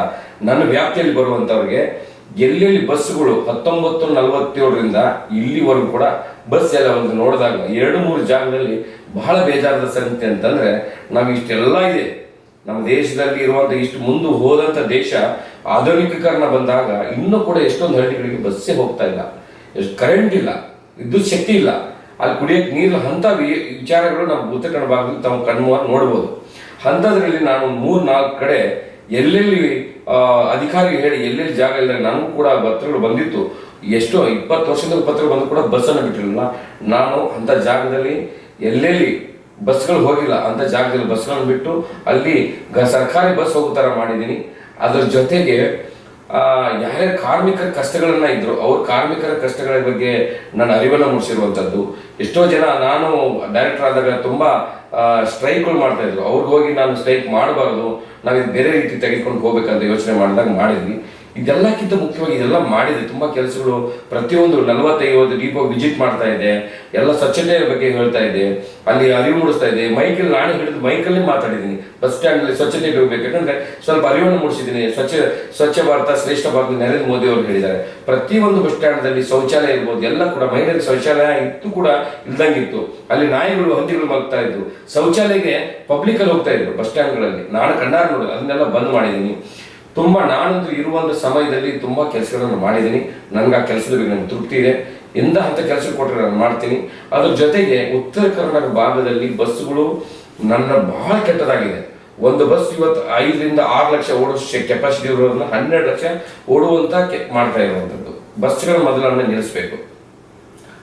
ನನ್ನ ವ್ಯಾಪ್ತಿಯಲ್ಲಿ ಬರುವಂಥವ್ರಿಗೆ ಎಲ್ಲೆಲ್ಲಿ ಬಸ್ಗಳು 1947ರಿಂದ ಇಲ್ಲಿವರೆಗೂ ಕೂಡ ಬಸ್ ಎಲ್ಲ ಒಂದು ನೋಡಿದಾಗ 2-3 ಜಾಗದಲ್ಲಿ ಬಹಳ ಬೇಜಾರದ ಸಂಗತಿ ಅಂತಂದ್ರೆ ನಾವು ಇಷ್ಟೆಲ್ಲ ಇದೆ ನಮ್ಮ ದೇಶದಲ್ಲಿ ಇರುವಂಥ, ಇಷ್ಟು ಮುಂದೆ ಹೋದಂಥ ದೇಶ ಆಧುನಿಕೀಕರಣ ಬಂದಾಗ ಇನ್ನೂ ಕೂಡ ಎಷ್ಟೊಂದು ಹಳ್ಳಿಗಳಿಗೆ ಬಸ್ಸೇ ಹೋಗ್ತಾ ಇಲ್ಲ, ಎಷ್ಟು ಕರೆಂಟ್ ಇಲ್ಲ, ವಿದ್ಯುತ್ ಶಕ್ತಿ ಇಲ್ಲ, ಅಲ್ಲಿ ಕುಡಿಯೋಕೆ ನೀರು, ಅಂಥ ವಿಚಾರಗಳು ನಮ್ಮ ಉತ್ತರ ಕನ್ನಡ ಭಾಗದಲ್ಲಿ ತಾವು ಕಣ್ಮುಂದೆ ನೋಡ್ಬೋದು. ಅಂಥದ್ರಲ್ಲಿ ನಾನು 3-4 ಕಡೆ ಎಲ್ಲೆಲ್ಲಿ ಅಧಿಕಾರಿ ಹೇಳಿ ಎಲ್ಲೆಲ್ಲಿ ಜಾಗ ಇಲ್ಲ, ನನಗೂ ಕೂಡ ಪತ್ರಗಳು ಬಂದಿತ್ತು. ಎಷ್ಟೋ 20 ವರ್ಷದಿಂದ ಪತ್ರಗಳು ಬಂದು ಕೂಡ ಬಸ್ಸನ್ನು ಬಿಟ್ಟಿರಲಿಲ್ಲ. ನಾನು ಅಂಥ ಜಾಗದಲ್ಲಿ ಎಲ್ಲೆಲ್ಲಿ ಬಸ್ಗಳು ಹೋಗಿಲ್ಲ ಅಂಥ ಜಾಗದಲ್ಲಿ ಬಸ್ಗಳನ್ನು ಬಿಟ್ಟು ಅಲ್ಲಿ ಸರ್ಕಾರಿ ಬಸ್ ಹೋಗೋ ಥರ ಮಾಡಿದ್ದೀನಿ. ಅದರ ಜೊತೆಗೆ ಯಾರ್ಯಾರು ಕಾರ್ಮಿಕರ ಕಷ್ಟಗಳನ್ನ ಇದ್ರು ಅವ್ರ ಕಾರ್ಮಿಕರ ಕಷ್ಟಗಳ ಬಗ್ಗೆ ನಾನು ಅರಿವನ್ನು ಮೂಡಿಸಿರುವಂಥದ್ದು. ಎಷ್ಟೋ ಜನ ನಾನು ಡೈರೆಕ್ಟರ್ ಆದಾಗ ತುಂಬ ಸ್ಟ್ರೈಕ್ಗಳು ಮಾಡ್ತಾ ಇದ್ರು, ಅವ್ರಿಗೆ ಹೋಗಿ ನಾನು ಸ್ಟ್ರೈಕ್ ಮಾಡಬಾರ್ದು, ನಾವು ಇದು ಬೇರೆ ರೀತಿ ತೆಗೆದುಕೊಂಡು ಹೋಗ್ಬೇಕಂತ ಯೋಚನೆ ಮಾಡಿದಾಗ ಮಾಡಿದ್ವಿ. ಇದೆಲ್ಲಕ್ಕಿಂತ ಮುಖ್ಯವಾಗಿ ಇದೆಲ್ಲ ಮಾಡಿದೆ, ತುಂಬ ಕೆಲಸಗಳು. ಪ್ರತಿಯೊಂದು 40-50 ಡಿಪೋ ವಿಸಿಟ್ ಮಾಡ್ತಾ ಇದ್ದೆ, ಎಲ್ಲ ಸ್ವಚ್ಛತೆಯ ಬಗ್ಗೆ ಹೇಳ್ತಾ ಇದ್ದೆ, ಅಲ್ಲಿ ಅರಿವು ಮೂಡಿಸ್ತಾ ಇದ್ದೆ. ಮೈಕಲ್ಲಿ ನಾನು ಹಿಡಿದು ಮೈಕಲ್ಲೇ ಮಾತಾಡಿದ್ದೀನಿ. ಬಸ್ ಸ್ಟ್ಯಾಂಡಲ್ಲಿ ಸ್ವಚ್ಛತೆ ಇರಬೇಕು, ಯಾಕಂದ್ರೆ ಸ್ವಲ್ಪ ಅರಿವನ್ನು ಮೂಡಿಸಿದ್ದೀನಿ. ಸ್ವಚ್ಛ ಭಾರತ ಶ್ರೇಷ್ಠ ಭಾರತ ನರೇಂದ್ರ ಮೋದಿ ಅವರು ಹೇಳಿದ್ದಾರೆ. ಪ್ರತಿಯೊಂದು ಬಸ್ ಸ್ಟ್ಯಾಂಡಲ್ಲಿ ಶೌಚಾಲಯ ಇರ್ಬೋದು, ಎಲ್ಲ ಕೂಡ ಮಹಿಳೆಯರಿಗೆ ಶೌಚಾಲಯ ಇತ್ತು ಕೂಡ ಇಲ್ದಂಗಿತ್ತು. ಅಲ್ಲಿ ನಾಯಿಗಳು, ಹಂದಿಗಳು ಮಲಗ್ತಾ ಇದ್ವು. ಶೌಚಾಲಯಕ್ಕೆ ಪಬ್ಲಿಕಲ್ಲಿ ಹೋಗ್ತಾ ಇದ್ರು ಬಸ್ ಸ್ಟ್ಯಾಂಡ್ಗಳಲ್ಲಿ. ನಾನು ಕಣ್ಣಾರ ನೋಡೋದು, ಅದನ್ನೆಲ್ಲ ಬಂದ್ ಮಾಡಿದ್ದೀನಿ. ತುಂಬ ನಾನಂತೂ ಇರುವಂಥ ಸಮಯದಲ್ಲಿ ತುಂಬ ಕೆಲಸಗಳನ್ನು ಮಾಡಿದ್ದೀನಿ. ನನಗೆ ಆ ಕೆಲಸದ ಬಗ್ಗೆ ನನಗೆ ತೃಪ್ತಿ ಇದೆ. ಅಂತ ಕೆಲಸ ಕೊಟ್ಟರೆ ನಾನು ಮಾಡ್ತೀನಿ. ಅದ್ರ ಜೊತೆಗೆ ಉತ್ತರ ಕರ್ನಾಟಕ ಭಾಗದಲ್ಲಿ ಬಸ್ಸುಗಳು ನನ್ನ ಬಹಳ ಕೆಟ್ಟದಾಗಿದೆ. ಒಂದು ಬಸ್ ಇವತ್ತು 5 ರಿಂದ 6 ಲಕ್ಷ ಓಡೋ ಕೆಪಾಸಿಟಿ ಇರೋದನ್ನ 12 ಲಕ್ಷ ಓಡುವಂತ ಮಾಡ್ತಾ ಇರುವಂತದ್ದು. ಬಸ್ಗಳನ್ನ ಮೊದಲನ್ನ ನಿಲ್ಲಿಸಬೇಕು.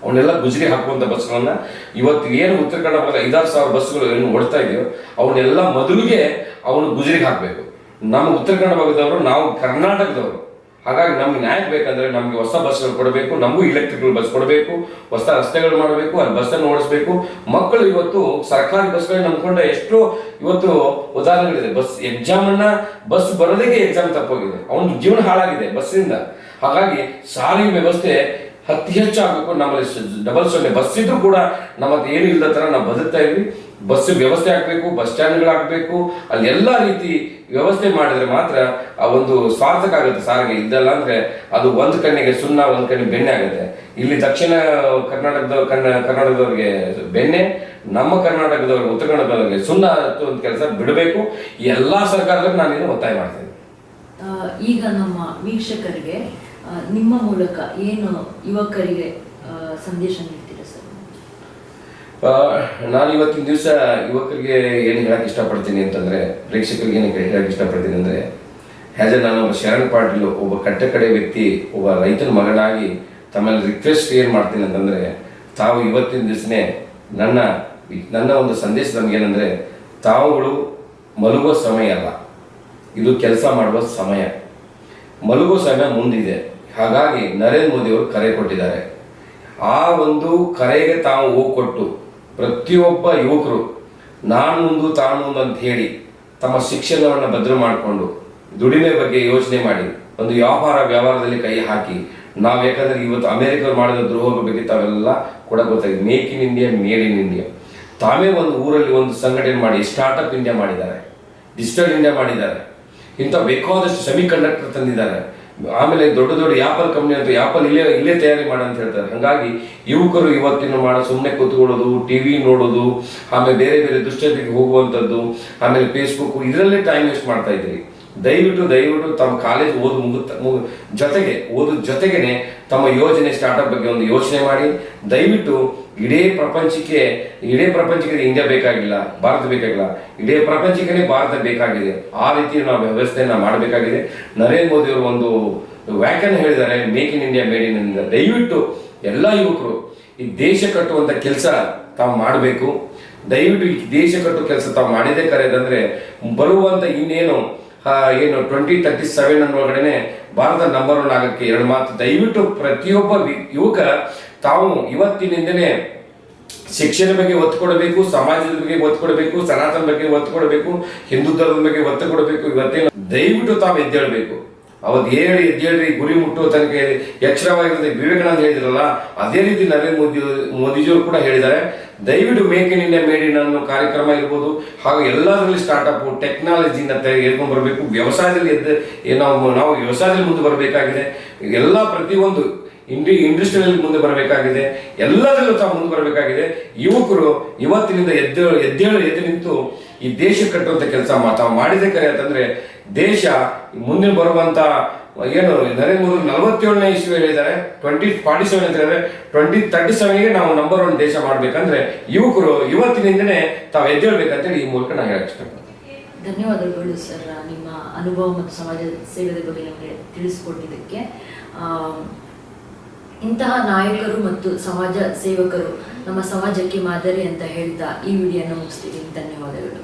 ಅವನ್ನೆಲ್ಲ ಗುಜರಿ ಹಾಕುವಂತ ಬಸ್ಗಳನ್ನ ಇವತ್ತು ಏನು ಉತ್ತರ ಕನ್ನಡ 5,000-6,000 ಬಸ್ಗಳು ಏನು ಓಡ್ತಾ ಇದೆಯೋ ಅವನ್ನೆಲ್ಲ ಮೊದಲಿಗೆ ಅವನು ಗುಜರಿಗೆ ಹಾಕಬೇಕು. ನಮ್ಮ ಉತ್ತರ ಕನ್ನಡ ಭಾಗದವರು, ನಾವು ಕರ್ನಾಟಕದವರು. ಹಾಗಾಗಿ ನಮ್ಗೆ ನ್ಯಾಯ ಬೇಕಂದ್ರೆ ನಮ್ಗೆ ಹೊಸ ಬಸ್ಗಳು ಕೊಡಬೇಕು, ನಮಗೂ ಇಲೆಕ್ಟ್ರಿಕಲ್ ಬಸ್ ಕೊಡಬೇಕು, ಹೊಸ ರಸ್ತೆಗಳು ಮಾಡಬೇಕು, ಅಲ್ಲಿ ಬಸ್ಸನ್ನು ಓಡಿಸ್ಬೇಕು. ಮಕ್ಕಳು ಇವತ್ತು ಸರ್ಕಾರಿ ಬಸ್ಗಳನ್ನ ನಂಬ್ಕೊಂಡ ಎಷ್ಟೋ ಇವತ್ತು ಉದಾಹರಣೆಗಳಿದೆ. ಬಸ್ ಎಕ್ಸಾಮ್ ಅನ್ನ ಬಸ್ ಬರೋದಕ್ಕೆ ಎಕ್ಸಾಮ್ ತಪ್ಪೋಗಿದೆ, ಅವನ ಜೀವನ ಹಾಳಾಗಿದೆ ಬಸ್ಸಿಂದ. ಹಾಗಾಗಿ ಸಾರಿಗೆ ವ್ಯವಸ್ಥೆ ಅತಿ ಹೆಚ್ಚಾಗಬೇಕು. ನಮ್ಮಲ್ಲಿ 00 ಬಸ್ ಇದ್ರೂ ಕೂಡ ನಮ್ಮ ಏನು ಇಲ್ಲದ ತರ ನಾವು ಬದುಕ್ತಾ ಇದ್ವಿ. ಬಸ್ ವ್ಯವಸ್ಥೆ ಆಗ್ಬೇಕು, ಬಸ್ ಸ್ಟ್ಯಾಂಡ್ಗಳು ಆಗ್ಬೇಕು, ಅಲ್ಲಿ ಎಲ್ಲಾ ರೀತಿ ವ್ಯವಸ್ಥೆ ಮಾಡಿದ್ರೆ ಮಾತ್ರ ಆ ಒಂದು ಸಾರ್ಥಕ ಆಗುತ್ತೆ ಸಾರಿಗೆ. ಇದ್ದಲ್ಲ ಅಂದ್ರೆ ಅದು ಒಂದ್ ಕಣ್ಣಿಗೆ ಸುಣ್ಣ, ಒಂದ್ ಕಣ್ಣಿಗೆ ಬೆಣ್ಣೆ ಆಗುತ್ತೆ. ಇಲ್ಲಿ ದಕ್ಷಿಣ ಕರ್ನಾಟಕದವ್ರಿಗೆ ಬೆಣ್ಣೆ, ನಮ್ಮ ಕರ್ನಾಟಕದವ್ರಿಗೆ ಉತ್ತರ ಕನ್ನಡದವ್ರಿಗೆ ಸುಣ್ಣ ಒಂದು ಕೆಲಸ ಬಿಡಬೇಕು. ಎಲ್ಲಾ ಸರ್ಕಾರದಲ್ಲಿ ನಾನು ಇದನ್ನು ಒತ್ತಾಯ ಮಾಡ್ತೇನೆ. ಈಗ ನಮ್ಮ ವೀಕ್ಷಕರಿಗೆ ನಿಮ್ಮ ಮೂಲಕ ಏನು ಯುವಕರಿಗೆ ಸಂದೇಶ ನೀಡ್ತೀರಾ ಸರ್? ನಾನು ಇವತ್ತಿನ ದಿವಸ ಯುವಕರಿಗೆ ಏನು ಹೇಳಕ್ ಇಷ್ಟಪಡ್ತೀನಿ ಅಂತಂದ್ರೆ, ಪ್ರೇಕ್ಷಕರಿಗೆ ಏನು ಹೇಳಕ್ ಇಷ್ಟಪಡ್ತೀನಿ ಅಂದ್ರೆ, ನಾನು ಒಬ್ಬ ಶರಣ್ ಪಾಟೀಲ್, ಒಬ್ಬ ಕಟ್ಟಕಡೆ ವ್ಯಕ್ತಿ, ಒಬ್ಬ ರೈತನ ಮಗನಾಗಿ ತಮ್ಮಲ್ಲಿ ರಿಕ್ವೆಸ್ಟ್ ಏನ್ ಮಾಡ್ತೀನಿ ಅಂತಂದ್ರೆ, ತಾವು ಇವತ್ತಿನ ದಿವಸನೇ ನನ್ನ ಒಂದು ಸಂದೇಶ ನಮ್ಗೇನಂದ್ರೆ, ತಾವುಗಳು ಮಲಗುವ ಸಮಯ ಅಲ್ಲ, ಇದು ಕೆಲಸ ಮಾಡುವ ಸಮಯ. ಮಲಗುವ ಸಮಯ ಮುಂದಿದೆ. ಹಾಗಾಗಿ ನರೇಂದ್ರ ಮೋದಿ ಅವರು ಕರೆ ಕೊಟ್ಟಿದ್ದಾರೆ. ಆ ಒಂದು ಕರೆಗೆ ತಾವು ಹೋಗಿ ಕೊಟ್ಟು ಪ್ರತಿಯೊಬ್ಬ ಯುವಕರು ನಾನು ಮುಂದು ತಾನು ಮುಂದು ಅಂತ ಹೇಳಿ ತಮ್ಮ ಶಿಕ್ಷಣವನ್ನು ಭದ್ರ ಮಾಡಿಕೊಂಡು ದುಡಿಮೆ ಬಗ್ಗೆ ಯೋಚನೆ ಮಾಡಿ ಒಂದು ವ್ಯವಹಾರದಲ್ಲಿ ಕೈ ಹಾಕಿ, ನಾವು ಯಾಕಂದ್ರೆ ಇವತ್ತು ಅಮೆರಿಕ ಮಾಡಿದ ದ್ರೋಹದ ಬಗ್ಗೆ ತಾವೆಲ್ಲ ಕೂಡ ಗೊತ್ತಾಗಿದೆ. Make in India, made in India. ತಾವೇ ಒಂದು ಊರಲ್ಲಿ ಒಂದು ಸಂಘಟನೆ ಮಾಡಿ ಸ್ಟಾರ್ಟ್ಅಪ್ ಇಂಡಿಯಾ ಮಾಡಿದ್ದಾರೆ, ಡಿಜಿಟಲ್ ಇಂಡಿಯಾ ಮಾಡಿದ್ದಾರೆ, ಇಂಥ ಬೇಕಾದಷ್ಟು ಸೆಮಿ ಕಂಡಕ್ಟರ್ ತಂದಿದ್ದಾರೆ. ಆಮೇಲೆ ದೊಡ್ಡ ದೊಡ್ಡ ಆಪಲ್ ಕಂಪ್ನಿ ಅಂತ ಆಪಲ್ ಇಲ್ಲೇ ತಯಾರಿ ಮಾಡ ಅಂತ ಹೇಳ್ತಾರೆ. ಹಾಗಾಗಿ ಯುವಕರು ಇವತ್ತಿನ ಸುಮ್ಮನೆ ಕೂತ್ಕೊಳ್ಳೋದು, ಟಿವಿ ನೋಡೋದು, ಆಮೇಲೆ ಬೇರೆ ಬೇರೆ ದುಶ್ಚಟಕ್ಕೆ ಹೋಗುವಂಥದ್ದು, ಆಮೇಲೆ ಫೇಸ್ಬುಕ್, ಇದರಲ್ಲೇ ಟೈಮ್ ವೇಸ್ಟ್ ಮಾಡ್ತಾ ಇದ್ದೀರಿ. ದಯವಿಟ್ಟು ತಮ್ಮ ಕಾಲೇಜ್ ಓದೋ ಜೊತೆಗೇನೆ ತಮ್ಮ ಯೋಜನೆ ಸ್ಟಾರ್ಟ್ಅಪ್ ಬಗ್ಗೆ ಒಂದು ಯೋಚನೆ ಮಾಡಿ. ದಯವಿಟ್ಟು ಇಡೀ ಪ್ರಪಂಚಕ್ಕೆ ಇಂಡಿಯಾ ಬೇಕಾಗಿಲ್ಲ, ಭಾರತ ಬೇಕಾಗಿಲ್ಲ, ಇಡೀ ಪ್ರಪಂಚಕ್ಕೆ ಭಾರತ ಬೇಕಾಗಿದೆ. ಆ ರೀತಿ ನಾವು ವ್ಯವಸ್ಥೆಯನ್ನ ಮಾಡಬೇಕಾಗಿದೆ. ನರೇಂದ್ರ ಮೋದಿ ಅವರು ಒಂದು ವ್ಯಾಖ್ಯಾನ ಹೇಳಿದ್ದಾರೆ, make in India, made in India. ದಯವಿಟ್ಟು ಎಲ್ಲ ಯುವಕರು ಈ ದೇಶ ಕಟ್ಟುವಂತ ಕೆಲಸ ತಾವು ಮಾಡಬೇಕು. ದಯವಿಟ್ಟು ಈ ದೇಶ ಕಟ್ಟುವ ಕೆಲಸ ತಾವು ಮಾಡಿದೇ ಕರೆದಂದ್ರೆ ಬರುವಂತ ಇನ್ನೇನು 2037 ಅನ್ನೊಳಗಡೆ ಭಾರತ ನಂಬರ್ 1 ಆಗಕ್ಕೆ 2 ಮಾತು. ದಯವಿಟ್ಟು ಪ್ರತಿಯೊಬ್ಬ ಯುವಕ ತಾವು ಇವತ್ತಿನಿಂದನೇ ಶಿಕ್ಷಣ ಬಗ್ಗೆ ಒತ್ತು ಕೊಡಬೇಕು, ಸಮಾಜದ ಬಗ್ಗೆ ಒತ್ತು ಕೊಡಬೇಕು, ಸನಾತನ ಬಗ್ಗೆ ಒತ್ತು ಕೊಡಬೇಕು, ಹಿಂದೂ ಧರ್ಮದ ಬಗ್ಗೆ ಒತ್ತು ಕೊಡಬೇಕು. ಇವತ್ತೇನು ದಯವಿಟ್ಟು ತಾವು ಎದ್ದೇಳಬೇಕು. ಅವತ್ತು ಎದ್ದೇಳ್ರಿ ಗುರಿ ಮುಟ್ಟುವ ತನಕ ಎಚ್ಚರವಾಗಿರುತ್ತೆ ವಿವೇಕಾನಂದ ಹೇಳಿದ್ರಲ್ಲ, ಅದೇ ರೀತಿ ನರೇಂದ್ರ ಮೋದಿಜಿಯವರು ಕೂಡ ಹೇಳಿದ್ದಾರೆ. ದಯವಿಟ್ಟು make in India, made in ಅನ್ನೋ ಕಾರ್ಯಕ್ರಮ ಇರ್ಬೋದು, ಹಾಗೂ ಎಲ್ಲದರಲ್ಲಿ ಸ್ಟಾರ್ಟ್ಅಪ್ ಟೆಕ್ನಾಲಜಿನ ಹೇಳ್ಕೊಂಡು ಬರಬೇಕು. ವ್ಯವಸಾಯದಲ್ಲಿ ನಾವು ವ್ಯವಸಾಯದಲ್ಲಿ ಮುಂದೆ ಬರಬೇಕಾಗಿದೆ. ಎಲ್ಲ ಪ್ರತಿಯೊಂದು ಇಂಡಸ್ಟ್ರಿಯಲ್ಲಿ ಮುಂದೆ ಬರಬೇಕಾಗಿದೆ. ಎಲ್ಲದರಲ್ಲೂ ತಾವು ಮುಂದೆ ಬರಬೇಕಾಗಿದೆ. ಯುವಕರು ಇವತ್ತಿನಿಂದ ಎದ್ದು ನಿಂತು ಈ ದೇಶ ಕಟ್ಟುವಂತ ಕೆಲಸ ತಾವು ಮಾಡಿದೆ ಕರೆ ಅಂತಂದ್ರೆ ದೇಶ ಮುಂದೆ ಬರುವಂತ ಏನು ನರೇಂದ್ರ ಮೋದಿ 47ನೇ ಇಸ್ವಿ ಹೇಳಿದ್ದಾರೆ, 2047 ಅಂತ ಹೇಳಿದ್ರೆ 2037ಗೆ ನಾವು ನಂಬರ್ 1 ದೇಶ ಮಾಡ್ಬೇಕಂದ್ರೆ ಯುವಕರು ಇವತ್ತಿನಿಂದನೇ ತಾವು ಎದ್ದೇಳ್ಬೇಕಂತೇಳಿ ಈ ಮೂಲಕ ನಾನು ಹೇಳಕ್ ಇಷ್ಟಪಡ್ತೀನಿ. ಧನ್ಯವಾದಗಳು ಸರ್, ನಿಮ್ಮ ಅನುಭವ ಮತ್ತು ಸಮಾಜ ಸೇವೆಯ ಬಗ್ಗೆ ನಮಗೆ ತಿಳಿಸಿಕೊಟ್ಟಿದ್ದಕ್ಕೆ. ಇಂತಹ ನಾಯಕರು ಮತ್ತು ಸಮಾಜ ಸೇವಕರು ನಮ್ಮ ಸಮಾಜಕ್ಕೆ ಮಾದರಿ ಅಂತ ಹೇಳ್ತಾ ಈ ವಿಡಿಯೋನ ಮುಗಿಸ್ತೀನಿ. ಧನ್ಯವಾದಗಳು.